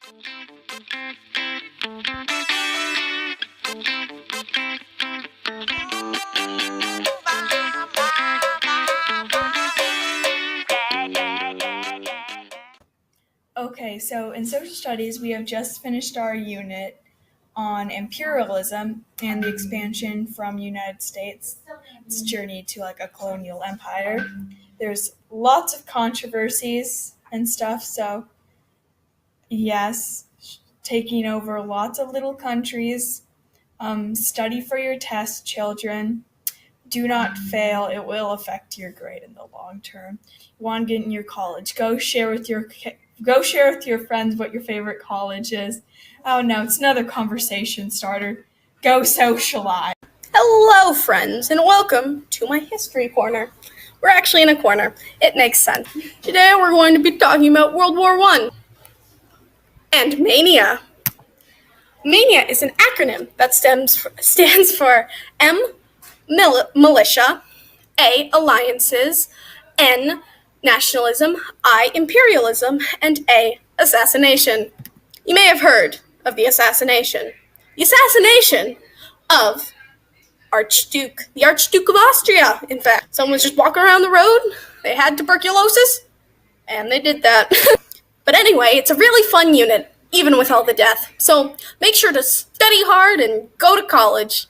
Okay, so in social studies, we have just finished our unit on imperialism and the expansion from United States, its journey to like a colonial empire. There's lots of controversies and stuff, so yes, taking over lots of little countries. Study for your test, children. Do not fail. It will affect your grade in the long term. You want to get in your college. Go share with your friends what your favorite college is. Oh no, it's another conversation starter. Go socialize. Hello, friends, and welcome to my history corner. We're actually in a corner. It makes sense. Today we're going to be talking about World War I and mania. Mania is an acronym that stands for M, militia, A, alliances, N, nationalism, I, imperialism, and A, assassination. You may have heard of the assassination. The assassination of the Archduke of Austria, in fact. Someone was just walking around the road, they had tuberculosis, and they did that. But anyway, it's a really fun unit, even with all the death. So make sure to study hard and go to college.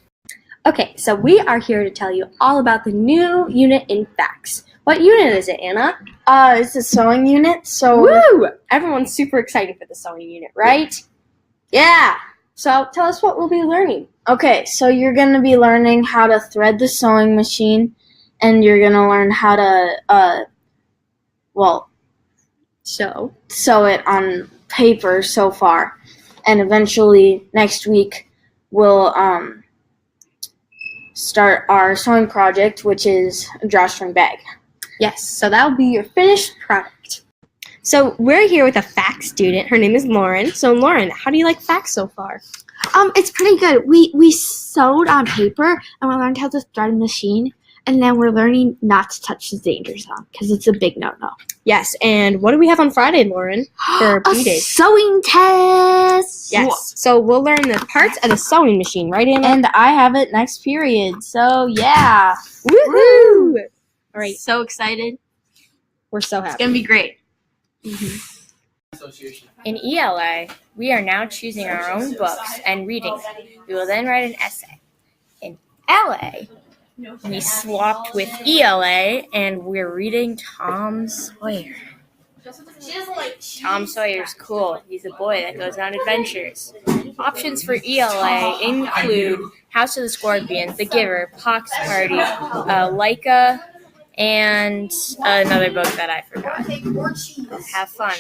Okay, so we are here to tell you all about the new unit in facts. What unit is it, Anna? It's a sewing unit, so... Woo! Everyone's super excited for the sewing unit, right? Yeah! So tell us what we'll be learning. Okay, so you're going to be learning how to thread the sewing machine, and you're going to learn how to, sew it on paper so far. And eventually, next week, we'll start our sewing project, which is a drawstring bag. Yes, so that'll be your finished product. So we're here with a facts student. Her name is Lauren. So Lauren, how do you like facts so far? It's pretty good. We sewed on paper and we learned how to thread a machine, and then we're learning not to touch the danger zone because it's a big no-no. Yes, and what do we have on Friday, Lauren, for a P-Day? sewing test! Yes, so we'll learn the parts of the sewing machine, right, Anna? And I have it next period, so yeah. Woohoo! All right, So excited. we're so happy. It's going to be great. In ELA, we are now choosing our own books and reading them. We will then write an essay. In LA, we swapped with ELA and we're reading Tom Sawyer. Tom Sawyer's cool. He's a boy that goes on adventures. Options for ELA include House of the Scorpions, The Giver, Pox Party, Laika, and another book that I forgot. Have fun.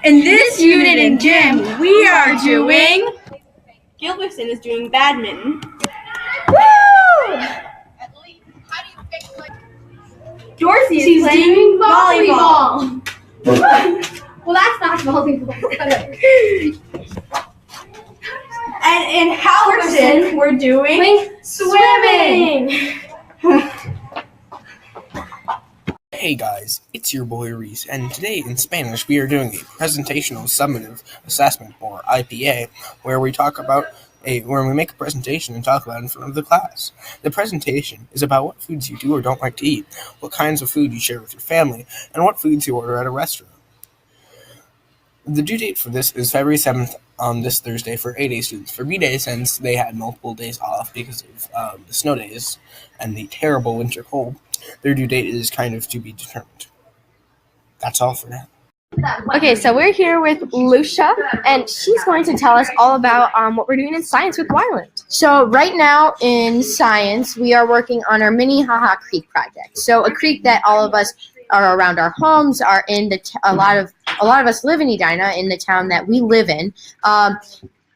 In this unit in gym, we are doing... Gilbertson is doing badminton. Woo! Dorsey is playing volleyball. Well, that's not volleyball. And in Halverson, we're doing swimming. Hey guys, it's your boy Reese, and today in Spanish we are doing a presentational summative assessment, or IPA, where we make a presentation and talk about it in front of the class. The presentation is about what foods you do or don't like to eat, what kinds of food you share with your family, and what foods you order at a restaurant. The due date for this is February 7th on this Thursday for A-Day students. For B-Day, since they had multiple days off because of the snow days and the terrible winter cold, their due date is kind of to be determined. That's all for now. Okay, so we're here with Lucia, and she's going to tell us all about what we're doing in science with Wyland. So right now in science, we are working on our Minnehaha Creek project. So a creek that all of us are around our homes, are in a lot of us live in Edina, in the town that we live in.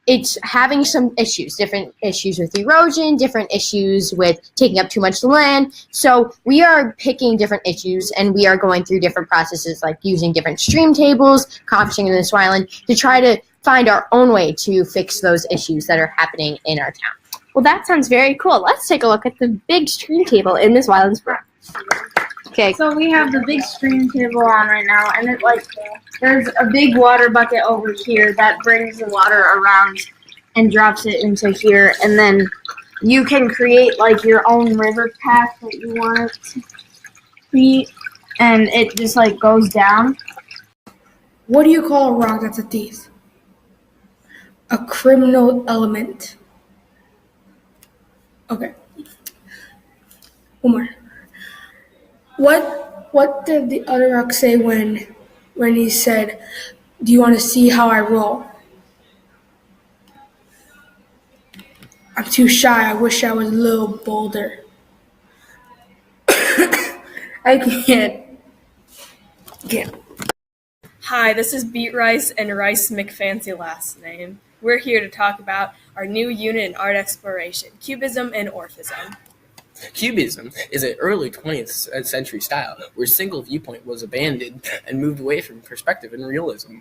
It's having some issues, different issues with erosion, different issues with taking up too much land. So we are picking different issues, and we are going through different processes, like using different stream tables, accomplishing in this island, to try to find our own way to fix those issues that are happening in our town. Well, that sounds very cool. Let's take a look at the big stream table in this Wyland Brook. Okay. So we have the big stream table on right now, and there's a big water bucket over here that brings the water around and drops it into here, and then you can create like your own river path that you want it to be, and it just like goes down. What do you call a rock that's a thief? A criminal element. Okay. One more. What did the other rock say when he said, "Do you want to see how I roll?" I'm too shy. I wish I was a little bolder. I can't. Hi, this is Beat Rice and Rice McFancy last name. We're here to talk about our new unit in art exploration, Cubism and Orphism. Cubism is an early 20th century style where single viewpoint was abandoned and moved away from perspective and realism.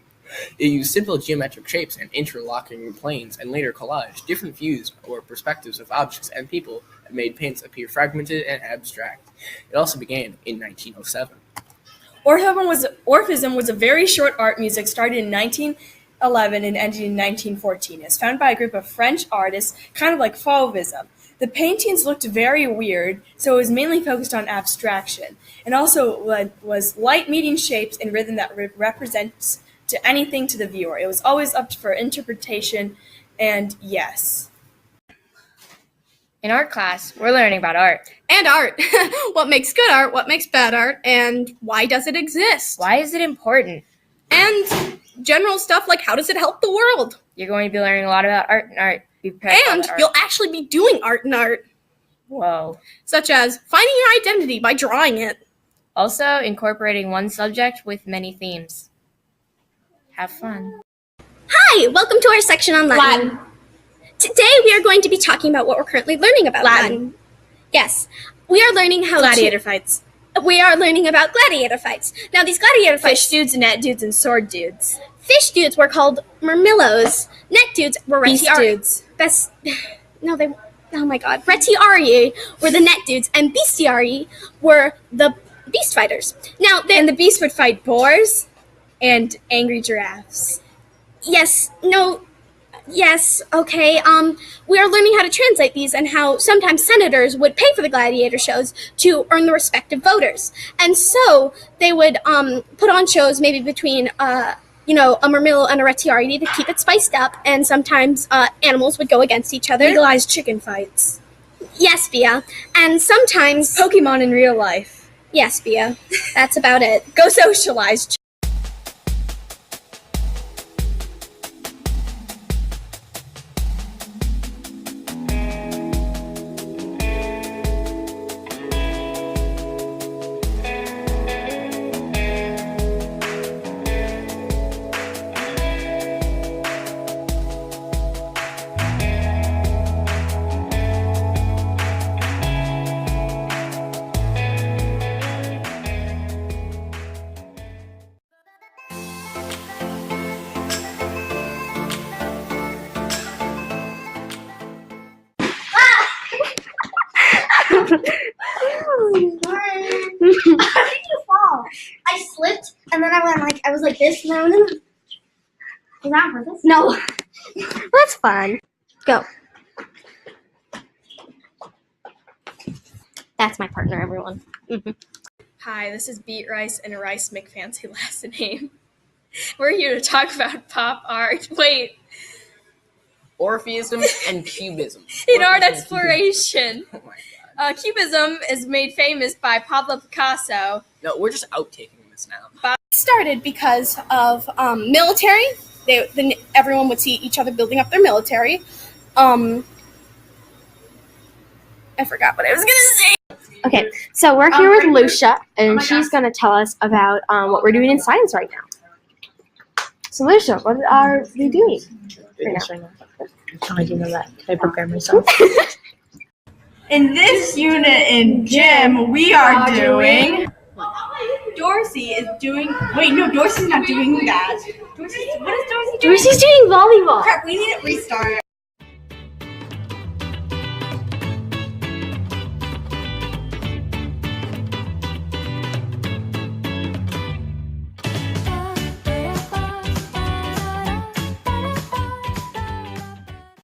It used simple geometric shapes and interlocking planes and later collaged different views or perspectives of objects and people and made paints appear fragmented and abstract. It also began in 1907. Orphism was a very short art music started in 1911 and ended in 1914. It was founded by a group of French artists, kind of like Fauvism. The paintings looked very weird, so it was mainly focused on abstraction, and also was light meeting shapes and rhythm that represents to anything to the viewer. It was always up for interpretation, and yes. In art class, we're learning about art. And art. What makes good art, what makes bad art, and why does it exist? Why is it important? And general stuff like how does it help the world? You're going to be learning a lot about art and art. Be prepared for And that art. you'll actually be doing art and art, Whoa. such as finding your identity by drawing it. Also, incorporating one subject with many themes. Have fun. Hi, welcome to our section on Latin. Today we are going to be talking about what we're currently learning about Latin. Yes, we are learning how Gladiator fights. We are learning about gladiator fights. Now these gladiator fights. Fish dudes, net dudes, and sword dudes. Fish dudes were called murmillos. Net dudes were Beast dudes. Oh my god. Retiarii were the net dudes, and bestiarii were the beast fighters. Now, And the beast would fight boars and angry giraffes. Yes, okay. We are learning how to translate these and how sometimes senators would pay for the gladiator shows to earn the respect of voters. And so they would put on shows maybe between a murmillo and a retiarii to keep it spiced up, and sometimes animals would go against each other. Legalized chicken fights. Yes, Bia. And sometimes Pokemon in real life. yes, Bia. That's about it. Go socialize. How did you fall? I slipped, and then I was like this, and I went in. Was that on purpose? No. That's fun. Go. That's my partner, everyone. Hi, this is Beat Rice and Rice McFancy last name. We're here to talk about pop art. Wait, Orphism and Cubism. in Orphism art and exploration. Cubism. Oh my god. Cubism is made famous by Pablo Picasso. No, we're just outtaking this now. It started because of military. Everyone would see each other building up their military. I forgot what I was gonna say. Okay, so we're here with Lucia, and she's going to tell us about what we're doing in science right now. So, Lucia, what are you doing right now? How do you know that? Can I program myself? In this unit in gym, we are doing. Dorsey is doing. Wait, no, Dorsey's not doing that. What is Dorsey doing? Dorsey's doing volleyball. Crap, we need to restart.